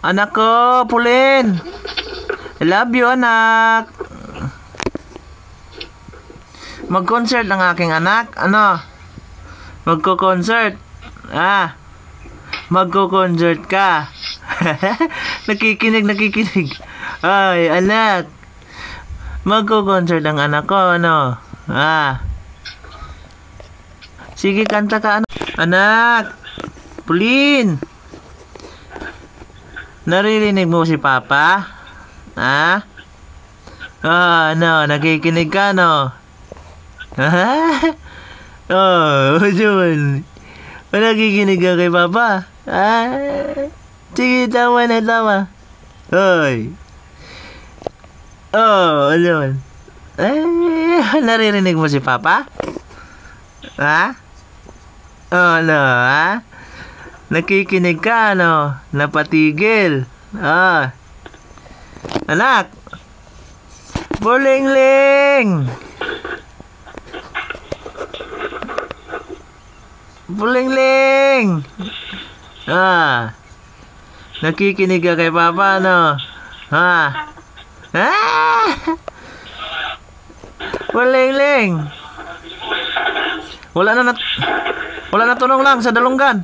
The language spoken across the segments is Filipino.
Anak ko, Pulin. I love you, anak. Mag-concert ang aking anak. Ano? Magko-concert. Magko-concert ka. Nakikinig. Ay, anak. Magko-concert ang anak ko, ano? Sige, kanta ka, anak. Anak. Pulin. Naririnig mo si Papa? Ano? Nakikinig ka, no? Jun. Nakikinig ka kay Papa? Sige, tama na, tama. Hoy. Jun. Naririnig mo si Papa? Ano, Nakikinig ka, no? Napatigil. Anak. Bulingling. Bulingling. Nakikinig ka kay Papa, no? Bulingling. Wala na tunog lang sa dalunggan.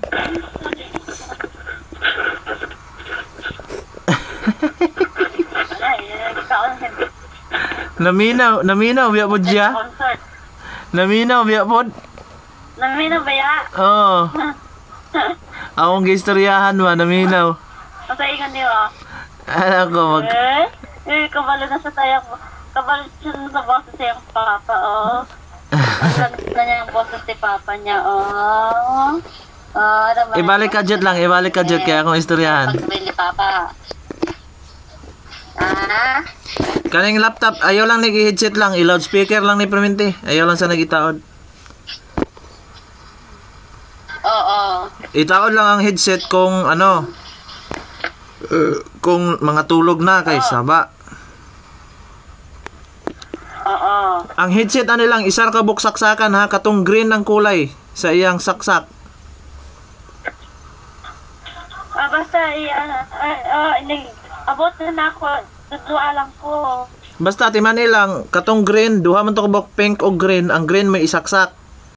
Naminaw biya pod siya. Naminaw biya pod. Naminaw ba ya? Oo. Akong gistoryahan ba, naminaw. Sa ingon niyo. Anak ko, kabalo na sa tayo. Kabalo siya sa boses sa iyong papa, Ang na niya ang boses si papa niya, Ibalik ka jet lang, kaya akong istoryahan. Pagsabihin ni papa. Kaning laptop, ayaw lang nag-headset lang, i-loudspeaker lang ni Permente. Ayaw lang sa nag-itaod. Oo. Itaod lang ang headset kung kung mga tulog na kay saba. Oo. Ang headset lang, isar ka buksaksakan ha, katong green ng kulay sa iyang saksak. Basta, abot na ako. Dudua lang ko. Basta timan lang, katong green, duha man to kabok pink o green, ang green may isaksak.